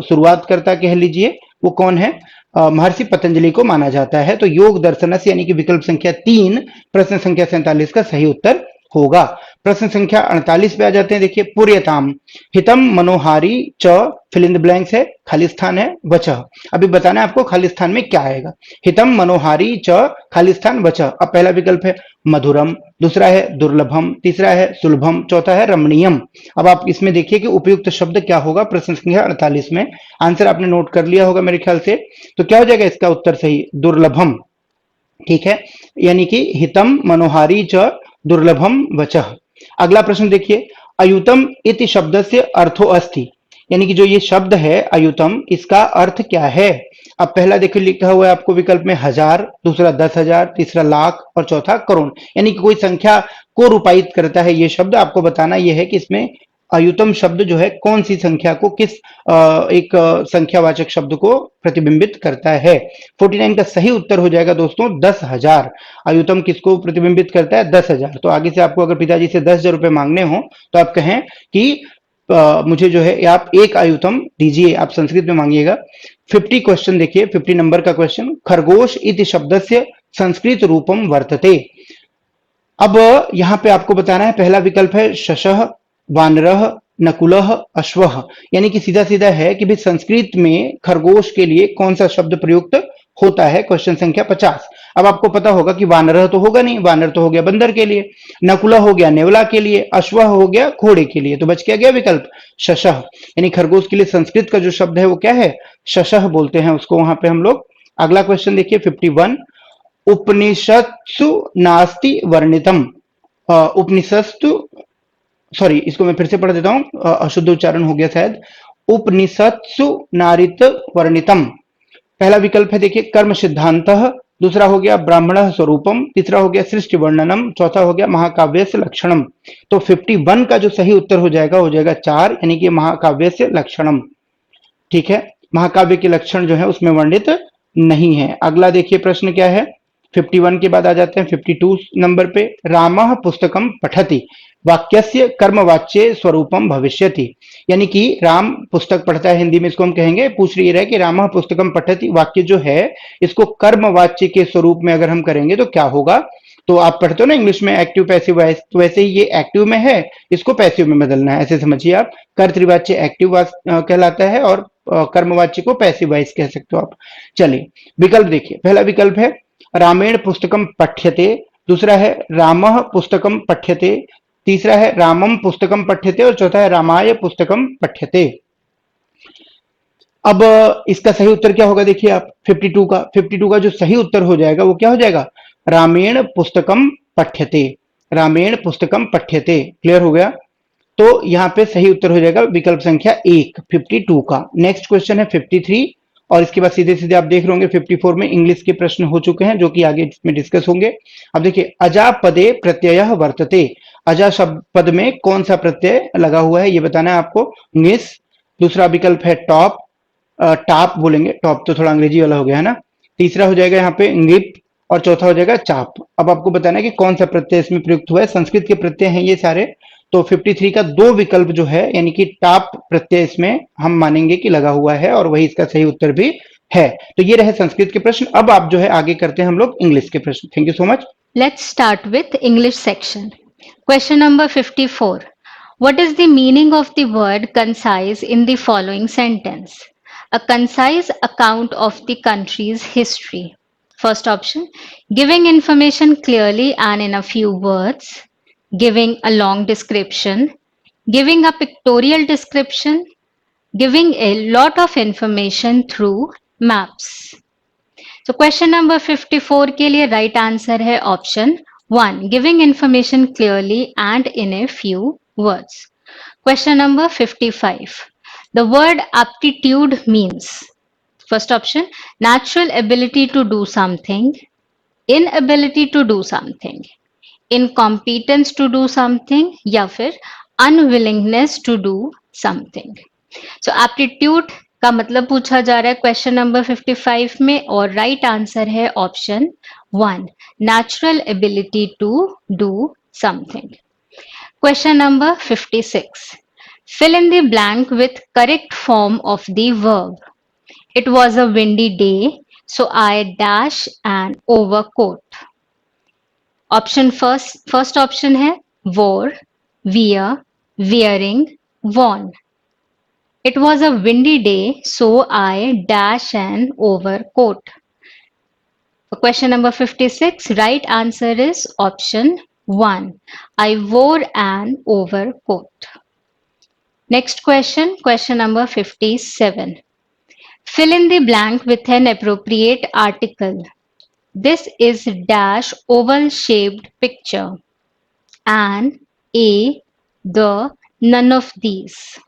शुरुआतकर्ता कह लीजिए, वो कौन है? महर्षि पतंजलि को माना जाता है। तो योग दर्शनस्य यानी कि विकल्प संख्या 3 प्रश्न संख्या 47 का सही उत्तर होगा। प्रश्न संख्या 48 पे आ जाते हैं। देखिए, पूर्यताम हितम मनोहारी च फिल इन द ब्लैंक्स है, खाली स्थान है वचः। अभी बताना है आपको खाली स्थान में क्या आएगा। हितम मनोहारी च खाली स्थान वचः। अब पहला विकल्प है मधुरम, दूसरा है दुर्लभम, तीसरा है सुलभम, चौथा है रमणीयम। अब आप इसमें देखिए कि उपयुक्त शब्द क्या होगा प्रश्न संख्या 48 में। आंसर आपने नोट कर लिया होगा मेरे ख्याल से। तो क्या हो जाएगा इसका उत्तर सही? दुर्लभम। ठीक है, यानी कि हितम मनोहारी च दुर्लभम वचः। अगला प्रश्न देखिए, अयुतम इति शब्द से अर्थो अस्ति, यानी कि जो ये शब्द है अयुतम, इसका अर्थ क्या है? अब पहला देखिए लिखा हुआ है आपको विकल्प में हजार, दूसरा 10,000, तीसरा लाख और चौथा करोड़, यानी कि कोई संख्या को रूपायित करता है ये शब्द। आपको बताना यह है कि इसमें अयुतम शब्द जो है कौन सी संख्या को, किस एक संख्यावाचक शब्द को प्रतिबिंबित करता है। 49 का सही उत्तर हो जाएगा दोस्तों 10,000। अयुतम किसको प्रतिबिंबित करता है? 10,000। तो आगे से आपको अगर पिताजी से 10,000 रुपए मांगने हो तो आप कहें कि मुझे जो है आप एक अयुतम दीजिए, आप संस्कृत में मांगिएगा। 50 क्वेश्चन देखिए, 50 नंबर का क्वेश्चन, खरगोश इति शब्दस्य संस्कृत रूपम वर्तते। अब यहां पे आपको बताना है, पहला विकल्प है शशः, वानरः, नकुलः, अश्वः, यानी कि सीधा सीधा है कि भी संस्कृत में खरगोश के लिए कौन सा शब्द प्रयुक्त होता है। क्वेश्चन संख्या 50। अब आपको पता होगा कि वानरः तो होगा नहीं, वानर तो हो गया बंदर के लिए, नकुला हो गया नेवला के लिए, अश्वः हो गया घोड़े के लिए, तो बच क्या गया विकल्प शशः। यानी खरगोश के लिए संस्कृत का जो शब्द है वो क्या है? शशः बोलते हैं उसको वहां पे हम लोग। अगला क्वेश्चन देखिए 51, उपनिषत्सु नास्ति वर्णितम। उपनिषत्सु, सॉरी इसको मैं फिर से पढ़ देता हूं, अशुद्ध उच्चारण हो गया शायद। उपनिषत्सु नारित वर्णितम। पहला विकल्प है देखिए कर्म सिद्धांत, दूसरा हो गया ब्राह्मण स्वरूपम, तीसरा हो गया सृष्टि वर्णनम, चौथा हो गया महाकाव्य से लक्षणम। तो 51 का जो सही उत्तर हो जाएगा 4, यानी कि महाकाव्य से लक्षणम। ठीक है, महाकाव्य के लक्षण जो है उसमें वर्णित नहीं है। अगला देखिए प्रश्न क्या है, 51 के बाद आ जाते हैं 52 नंबर पे, रामः पुस्तकम पठति वाक्यस्य कर्मवाच्य स्वरूपम भविष्यति। यानी कि राम पुस्तक पढ़ता है, हिंदी में इसको हम कहेंगे, पूछ रही है कि रामः पुस्तकम पठति, वाक्य जो है इसको कर्मवाच्य के स्वरूप में अगर हम करेंगे तो क्या होगा। तो आप पढ़ते हो ना इंग्लिश में एक्टिव पैसिव वॉइस, तो वैसे ही ये एक्टिव में है, इसको पैसिव में बदलना है, ऐसे समझिए आप। कर्तृवाच्य एक्टिव कहलाता है और कर्मवाच्य को पैसिव वॉइस कह सकते हो आप। चलिए विकल्प देखिए, पहला विकल्प है रामेण पुस्तकम पठ्यते, दूसरा है रामः पुस्तकम पठ्यते, तीसरा है रामम पुस्तकम पठ्यते और चौथा है रामाय पुस्तकम पठ्यते। अब इसका सही उत्तर क्या होगा देखिए आप, 52 का जो सही उत्तर हो जाएगा वो क्या हो जाएगा, रामेण पुस्तकम पठ्यते, रामेण पुस्तकम पठ्यते। क्लियर हो गया। तो यहां पे सही उत्तर हो जाएगा विकल्प संख्या 1 52 का। नेक्स्ट क्वेश्चन है 53, और इसके बाद सीधे सीधे आप देख रहे होंगे 54 में इंग्लिश के प्रश्न हो चुके हैं जो कि आगे इसमें डिस्कस होंगे। अब देखिए, अजा पदे प्रत्यय वर्तते, अजा शब्द पद में कौन सा प्रत्यय लगा हुआ है ये बताना है आपको। मिस, दूसरा विकल्प है टॉप, टाप बोलेंगे, टॉप तो थोड़ा अंग्रेजी वाला हो गया है ना। तीसरा हो जाएगा यहाँ पे गिप, और चौथा हो जाएगा चाप। अब आपको बताना है कि कौन सा प्रत्यय इसमें प्रयुक्त हुआ है। संस्कृत के प्रत्यय हैं ये सारे। तो 53 का दो विकल्प जो है, यानी कि टाप प्रत्यय इसमें हम मानेंगे कि लगा हुआ है, और वही इसका सही उत्तर भी है। तो ये रहे संस्कृत के प्रश्न। अब आप जो है आगे करते हैं हम लोग इंग्लिश के प्रश्न। Thank you so much. Let's start with English section. Question number 54. What is the meaning of the word concise in the following sentence? A concise account of the country's history. First option, giving information clearly and in a few words, giving a long description, giving a pictorial description, giving a lot of information through maps. तो question number 54 के लिए right answer है option 1, giving information clearly and in a few words. Question number 55, the word aptitude means, first option natural ability to do something, inability to do something, incompetence to do something, या फिर unwillingness to do something. So aptitude का मतलब पूछा जा रहा है question number 55 में, और राइट आंसर है option 1, natural ability to do something. Question number 56, fill in the blank with correct form of the verb. It was a windy day, so I dash an overcoat. Option first option है wore, wear, wearing, worn. It was a windy day, so I dash an overcoat. For question number 56, right answer is option 1. I wore an overcoat. Next question, question number 57. Fill in the blank with an appropriate article. This is dash oval shaped picture. An, a, the, none of these.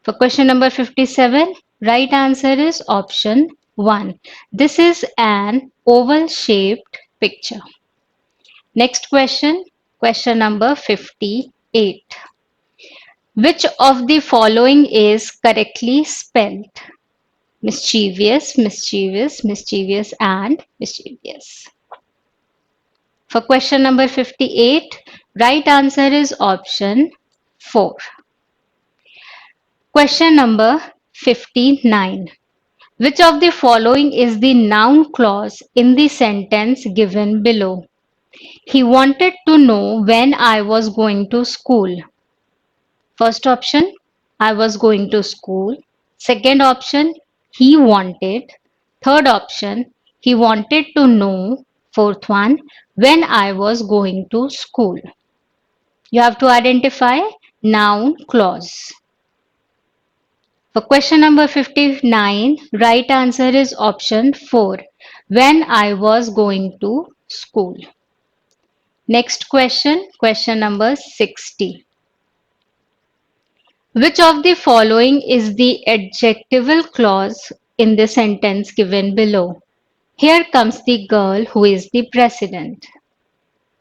For question number 57, right answer is option 1. This is an oval shaped picture. Next question, question number 58. Which of the following is correctly spelled? Mischievous, mischievous, mischievous, and mischievous. For question number 58, right answer is option 4. Question number 59. Which of the following is the noun clause in the sentence given below? He wanted to know when I was going to school. First option, I was going to school. Second option, he wanted. Third option, he wanted to know. Fourth one, when I was going to school. You have to identify noun clause. For question number 59, right answer is option 4. When I was going to school. Next question, question number 60. Which of the following is the adjectival clause in the sentence given below? Here comes the girl who is the president.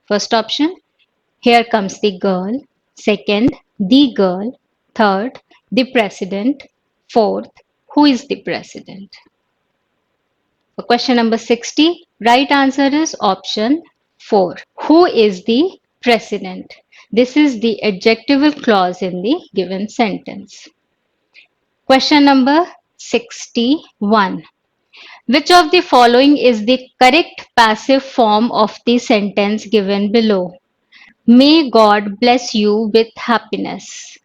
First option, here comes the girl. Second, the girl. Third, the president. Fourth, who is the president? For question number 60, right answer is option 4. Who is the president? This is the adjectival clause in the given sentence. Question number 61. Which of the following is the correct passive form of the sentence given below? May God bless you with happiness.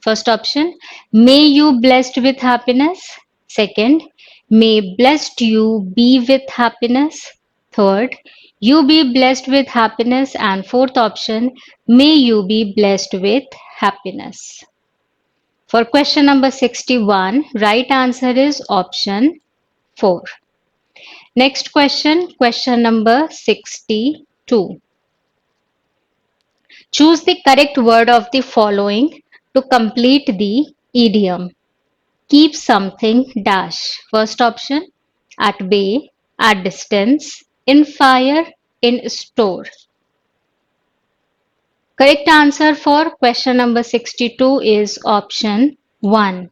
First option, may you blessed with happiness. Second, may blessed you be with happiness. Third, you be blessed with happiness. And fourth option, may you be blessed with happiness. For question number 61, right answer is option 4. Next question, question number 62. Choose the correct word of the following to complete the idiom. Keep something dash. First option, at bay, at distance, in fire, in store. Correct answer for question number 62 is option 1.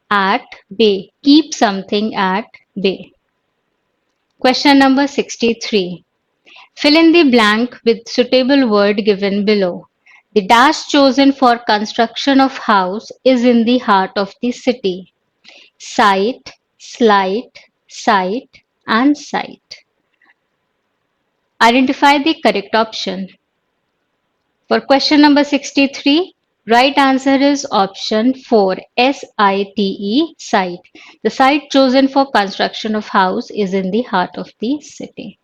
At bay. Keep something at bay. Question number 63. Fill in the blank with suitable word given below. The dash chosen for construction of house is in the heart of the city. Site, slight, site, and site. Identify the correct option. For question number 63, right answer is option 4, S-I-T-E, site. The site chosen for construction of house is in the heart of the city.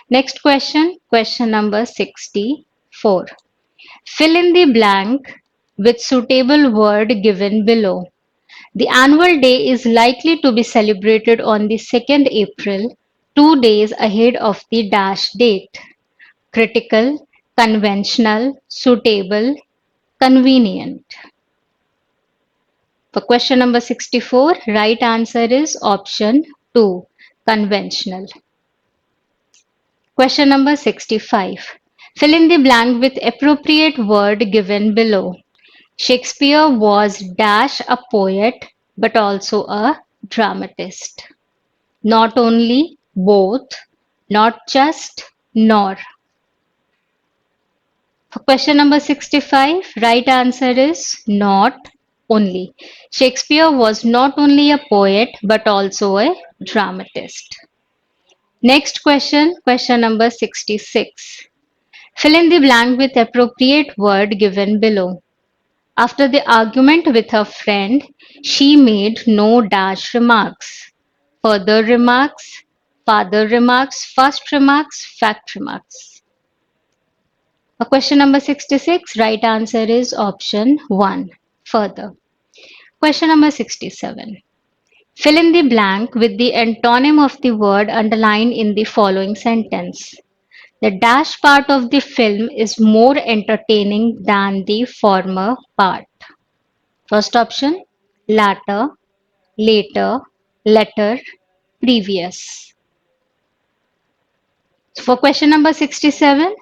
Next question, question number 64. Fill in the blank with suitable word given below. The annual day is likely to be celebrated on the 2nd April, 2 days ahead of the dash date. Critical, conventional, suitable, convenient. For question number 64, right answer is option 2, conventional. Question number 65. Fill in the blank with appropriate word given below. Shakespeare was dash a poet but also a dramatist. Not only, both, not just, nor. For question number 65, right answer is not only. Shakespeare was not only a poet but also a dramatist. Next question, question number 66. Fill in the blank with appropriate word given below. After the argument with her friend, she made no dash remarks. Further remarks, father remarks, first remarks, fact remarks. Question number 66, right answer is option 1. Further. Question number 67. Fill in the blank with the antonym of the word underlined in the following sentence. The dash part of the film is more entertaining than the former part. First option, latter, later, letter, previous. For question number 67,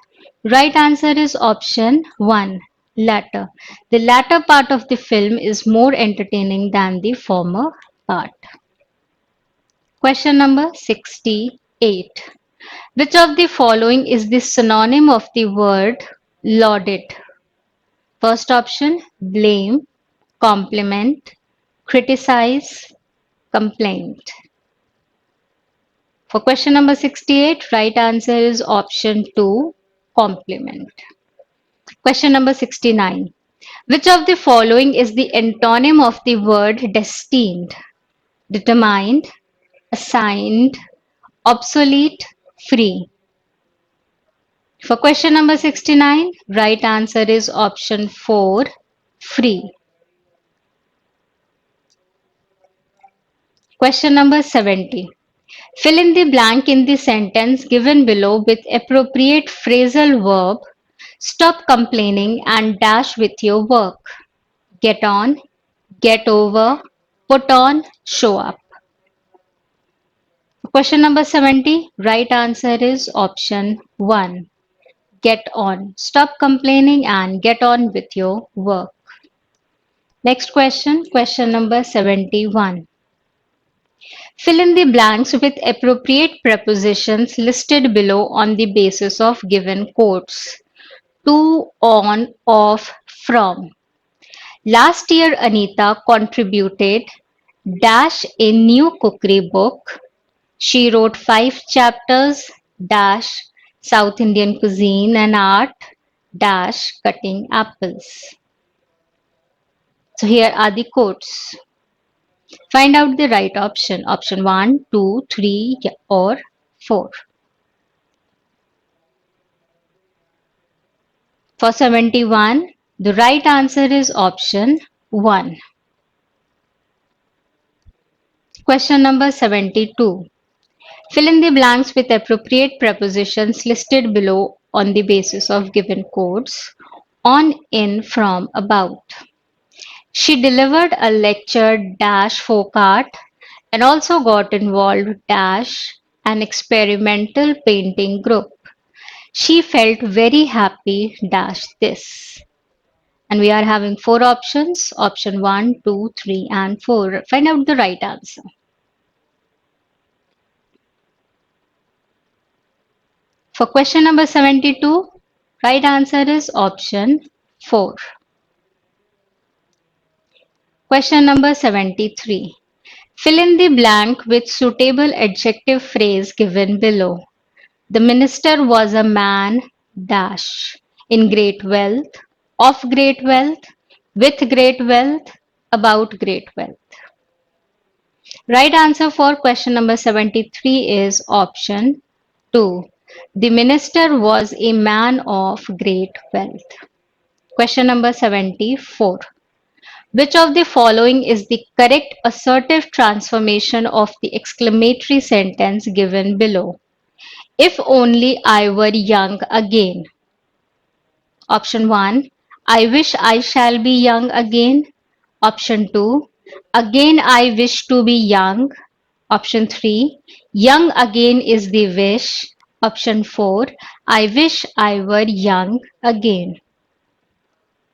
right answer is option 1, latter. The latter part of the film is more entertaining than the former part. Question number 68. Which of the following is the synonym of the word lauded? First option, blame, compliment, criticize, complaint. For question number 68, right answer is option 2, compliment. Question number 69. Which of the following is the antonym of the word destined? Determined, assigned, obsolete, free. For question number 69, right answer is option 4, free. Question number 70. Fill in the blank in the sentence given below with appropriate phrasal verb. Stop complaining and dash with your work. Get on, get over, put on, show up. Question number 70. Right answer is option 1. Get on. Stop complaining and get on with your work. Next question, question number 71. Fill in the blanks with appropriate prepositions listed below on the basis of given quotes. To, on, of, from. Last year, Anita contributed dash a new cookery book. She wrote 5 chapters dash South Indian cuisine and art dash cutting apples. So here are the quotes. Find out the right option. Option 1, 2, 3 or 4. For 71, the right answer is option 1. Question number 72. Fill in the blanks with appropriate prepositions listed below on the basis of given quotes. On, in, from, about. She delivered a lecture dash folk art and also got involved dash an experimental painting group. She felt very happy dash this. And we are having 4 options. Option 1, 2, 3 and 4. Find out the right answer. For question number 72, right answer is option 4. Question number 73. Fill in the blank with suitable adjective phrase given below. The minister was a man dash in great wealth, of great wealth, with great wealth, about great wealth. Right answer for question number 73 is option 2. The minister was a man of great wealth. Question number 74. Which of the following is the correct assertive transformation of the exclamatory sentence given below? If only I were young again. Option 1. I wish I shall be young again. Option 2. Again I wish to be young. Option 3. Young again is the wish. Option 4. I wish I were young again.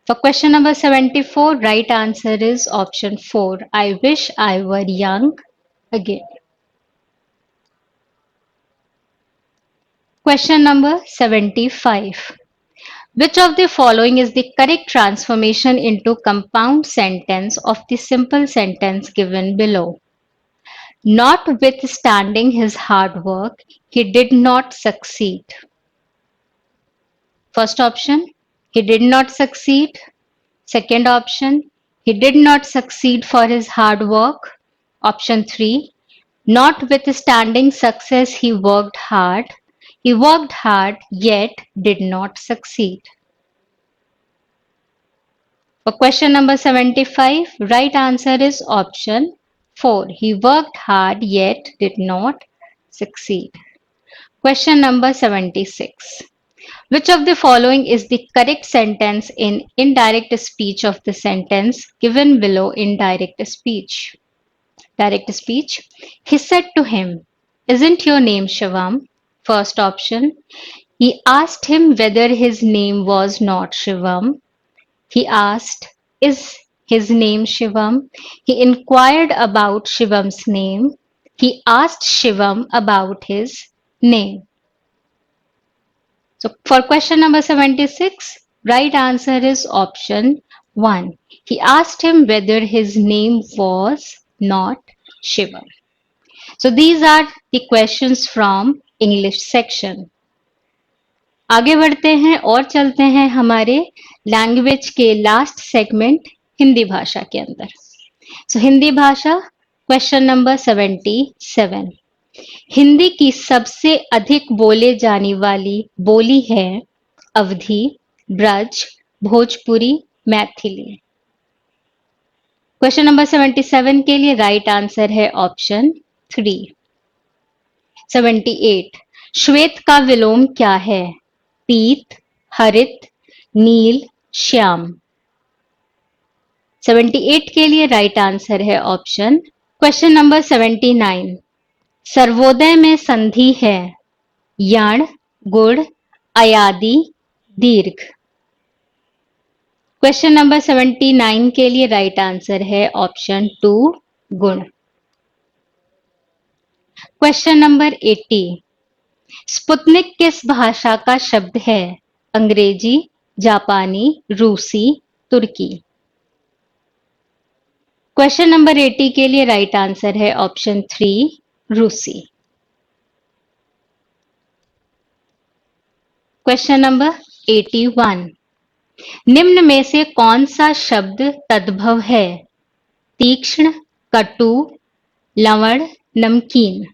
For question number 74, right answer is option 4. I wish I were young again. Question number 75. Which of the following is the correct transformation into compound sentence of the simple sentence given below? Notwithstanding his hard work, he did not succeed. First option, he did not succeed. Second option, he did not succeed for his hard work. Option 3, notwithstanding success, he worked hard. He worked hard yet did not succeed. For question number 75, right answer is option 4. He worked hard yet did not succeed. Question number 76. Which of the following is the correct sentence in indirect speech of the sentence given below in direct speech? Direct speech. He said to him, "Isn't your name Shivam?" First option. He asked him whether his name was not Shivam. He asked, "Is his name Shivam?" He inquired about Shivam's name. He asked Shivam about his name. So for question number 76, right answer is option 1. He asked him whether his name was not Shivam. So these are the questions from English section. आगे बढ़ते हैं और चलते हैं हमारे language के last segment Hindi भाषा के अंदर. सो हिंदी भाषा क्वेश्चन नंबर 77. हिंदी की सबसे अधिक बोले जाने वाली बोली है अवधी, ब्रज, भोजपुरी, मैथिली. क्वेश्चन नंबर 77 के लिए राइट आंसर है ऑप्शन 3. 78. श्वेत का विलोम क्या है? पीत, हरित, नील, श्याम. 78 के लिए राइट आंसर है ऑप्शन. Question number 79. सर्वोदय में संधि है यण, गुण, अयादि, दीर्घ. क्वेश्चन नंबर 79 के लिए राइट आंसर है ऑप्शन 2, गुण. Question number 80. स्पुतनिक किस भाषा का शब्द है? अंग्रेजी, जापानी, रूसी, तुर्की. क्वेश्चन नंबर 80 के लिए राइट आंसर है ऑप्शन 3, रूसी. Question number 81. निम्न में से कौन सा शब्द तद्भव है? तीक्ष्ण, कटु, लवण, नमकीन.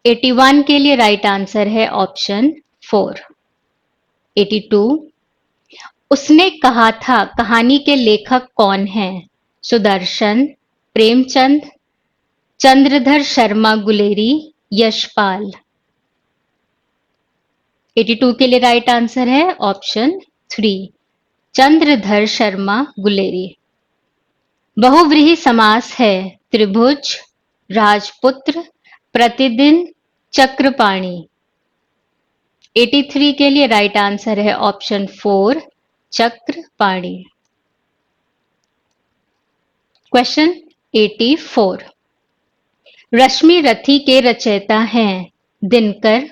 81 के लिए राइट आंसर है ऑप्शन 4. 82. उसने कहा था कहानी के लेखक कौन है? सुदर्शन, प्रेमचंद, चंद्रधर शर्मा गुलेरी, यशपाल. 82 के लिए राइट आंसर है ऑप्शन 3, चंद्रधर शर्मा गुलेरी. बहुव्रीहि समास है त्रिभुज, राजपुत्र, प्रतिदिन, चक्रपाणी. 83 के लिए राइट आंसर है ऑप्शन 4, चक्रपाणी. क्वेश्चन 84. रश्मि रथी के रचयिता हैं दिनकर,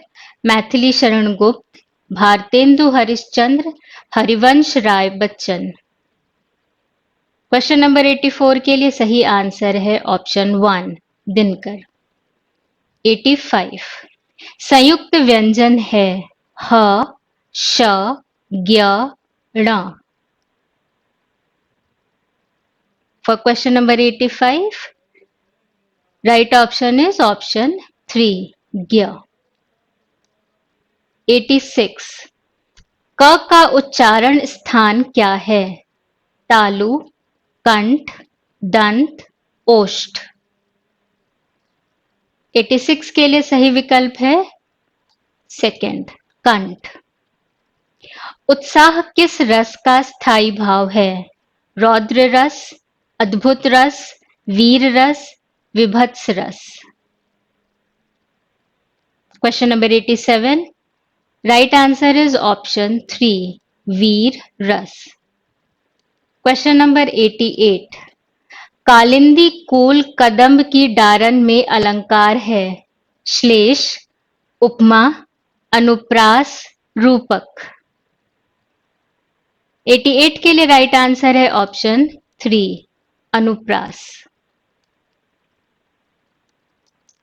मैथिली शरण गुप्त, भारतेंदु हरिश्चंद्र, हरिवंश राय बच्चन. क्वेश्चन नंबर 84 के लिए सही आंसर है ऑप्शन 1, दिनकर. 85. संयुक्त व्यंजन है ह, श, ज्ञ, ण. For question number 85, right option is option 3, ज्ञ. 86. क का उच्चारण स्थान क्या है? तालु, कंठ, दंत, ओष्ठ. 86 के लिए सही विकल्प है सेकंड, कंठ. उत्साह किस रस का स्थायी भाव है? रौद्र रस, अद्भुत रस, वीर रस, विभत्स रस. Question number 87. Right answer is option 3, वीर रस. Question number 88. कालिंदी कुल कदम्ब की डारन में अलंकार है श्लेष, उपमा, अनुप्रास, रूपक. 88 के लिए राइट आंसर है ऑप्शन 3, अनुप्रास.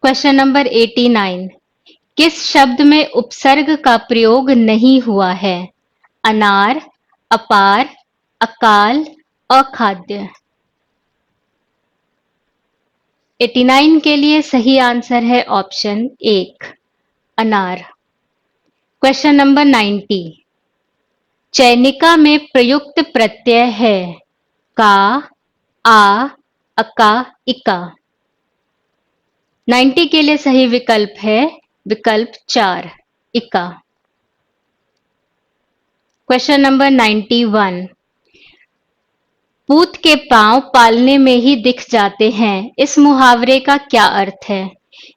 Question number 89. किस शब्द में उपसर्ग का प्रयोग नहीं हुआ है? अनार, अपार, अकाल, अखाद्य। 89 के लिए सही आंसर है ऑप्शन 1, अनार। क्वेश्चन नंबर 90, चयनिका में प्रयुक्त प्रत्यय है का, आ, अका, इका। 90 के लिए सही विकल्प है विकल्प 4, इका। क्वेश्चन नंबर 91, पूत के पांव पालने में ही दिख जाते हैं, इस मुहावरे का क्या अर्थ है?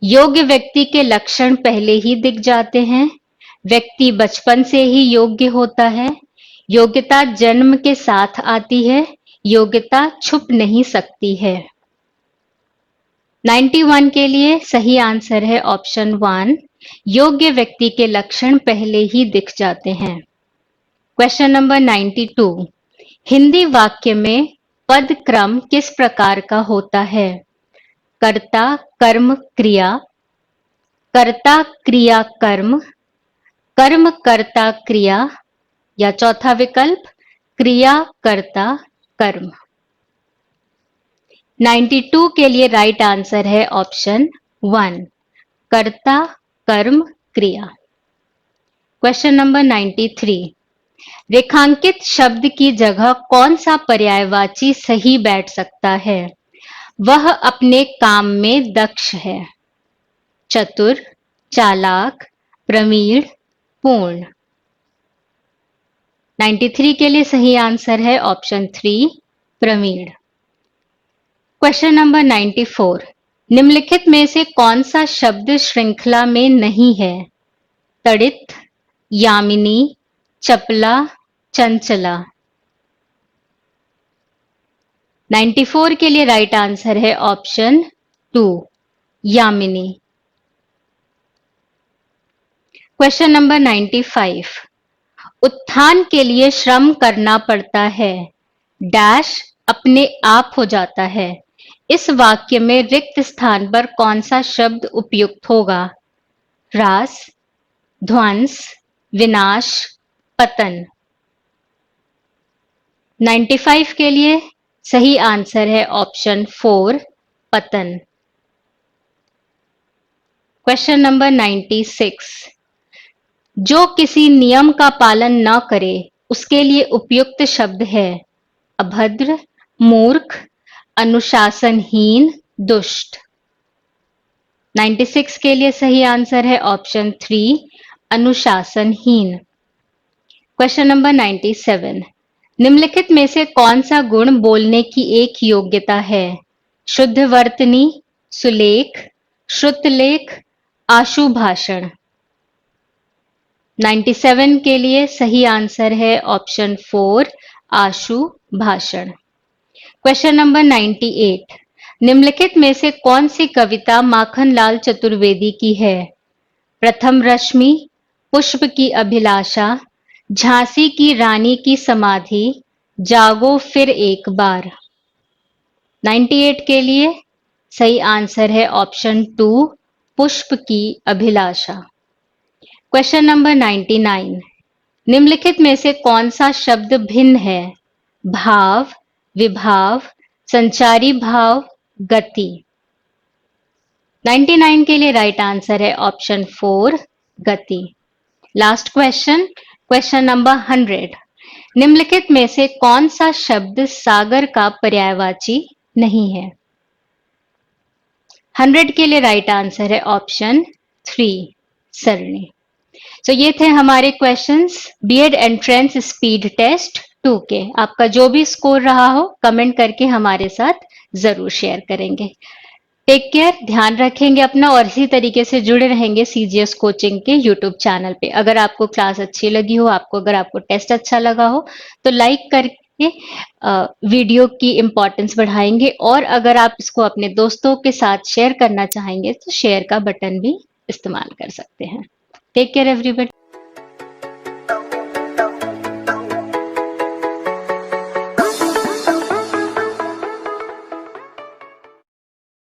योग्य व्यक्ति के लक्षण पहले ही दिख जाते हैं, व्यक्ति बचपन से ही योग्य होता है, योग्यता जन्म के साथ आती है, योग्यता छुप नहीं सकती है। 91 के लिए सही आंसर है ऑप्शन 1, योग्य व्यक्ति के लक्षण पहले ही दिख जाते हैं। क्वेश्चन नंबर 92, हिंदी वाक्य में पद क्रम किस प्रकार का होता है? कर्ता, कर्म, क्रिया, कर्ता, क्रिया, कर्म, कर्म, कर्ता, क्रिया, या चौथा विकल्प क्रिया, कर्ता, कर्म। 92 के लिए राइट आंसर है ऑप्शन 1, कर्ता, कर्म, क्रिया। क्वेश्चन नंबर 93, रेखांकित शब्द की जगह कौन सा पर्यायवाची सही बैठ सकता है? वह अपने काम में दक्ष है, चतुर, चालाक, प्रवीण, पूर्ण। 93 के लिए सही आंसर है ऑप्शन 3, प्रवीण। क्वेश्चन नंबर 94, निम्नलिखित में से कौन सा शब्द श्रृंखला में नहीं है? तड़ित, यामिनी, चपला, चंचला। 94 के लिए राइट आंसर है ऑप्शन 2, यामिनी। क्वेश्चन नंबर 95, उत्थान के लिए श्रम करना पड़ता है, डैश अपने आप हो जाता है, इस वाक्य में रिक्त स्थान पर कौन सा शब्द उपयुक्त होगा? ह्रास, ध्वंस, विनाश, पतन। 95 के लिए सही आंसर है ऑप्शन 4, पतन। क्वेश्चन नंबर 96, जो किसी नियम का पालन न करे उसके लिए उपयुक्त शब्द है अभद्र, मूर्ख, अनुशासनहीन, दुष्ट। 96 के लिए सही आंसर है ऑप्शन 3, अनुशासनहीन। क्वेश्चन नंबर 97, निम्नलिखित में से कौन सा गुण बोलने की एक योग्यता है? शुद्ध वर्तनी, सुलेख, श्रुतलेख, आशु भाषण। 97 के लिए सही आंसर है ऑप्शन 4, आशु भाषण। क्वेश्चन नंबर 98, निम्नलिखित में से कौन सी कविता माखनलाल चतुर्वेदी की है? प्रथम रश्मि, पुष्प की अभिलाषा, झांसी की रानी की समाधि, जागो फिर एक बार। 98 के लिए सही आंसर है ऑप्शन 2, पुष्प की अभिलाषा। क्वेश्चन नंबर 99, निम्नलिखित में से कौन सा शब्द भिन्न है? भाव, विभाव, संचारी भाव, गति। 99 के लिए राइट आंसर है ऑप्शन 4, गति। लास्ट क्वेश्चन, क्वेश्चन नंबर 100, निम्नलिखित में से कौन सा शब्द सागर का पर्यायवाची नहीं है? 100 के लिए राइट आंसर है ऑप्शन 3, सरणी। तो ये थे हमारे questions BEd entrance speed test 2 के। आपका जो भी स्कोर रहा हो कमेंट करके हमारे साथ जरूर शेयर करेंगे। टेक केयर, ध्यान रखेंगे अपना और इसी तरीके से जुड़े रहेंगे सीजीएस कोचिंग के यूट्यूब चैनल पे। अगर आपको क्लास अच्छी लगी हो, अगर आपको टेस्ट अच्छा लगा हो तो लाइक करके वीडियो की इंपॉर्टेंस बढ़ाएंगे, और अगर आप इसको अपने दोस्तों के साथ शेयर करना चाहेंगे तो शेयर का बटन भी इस्तेमाल कर सकते हैं। Take care everybody.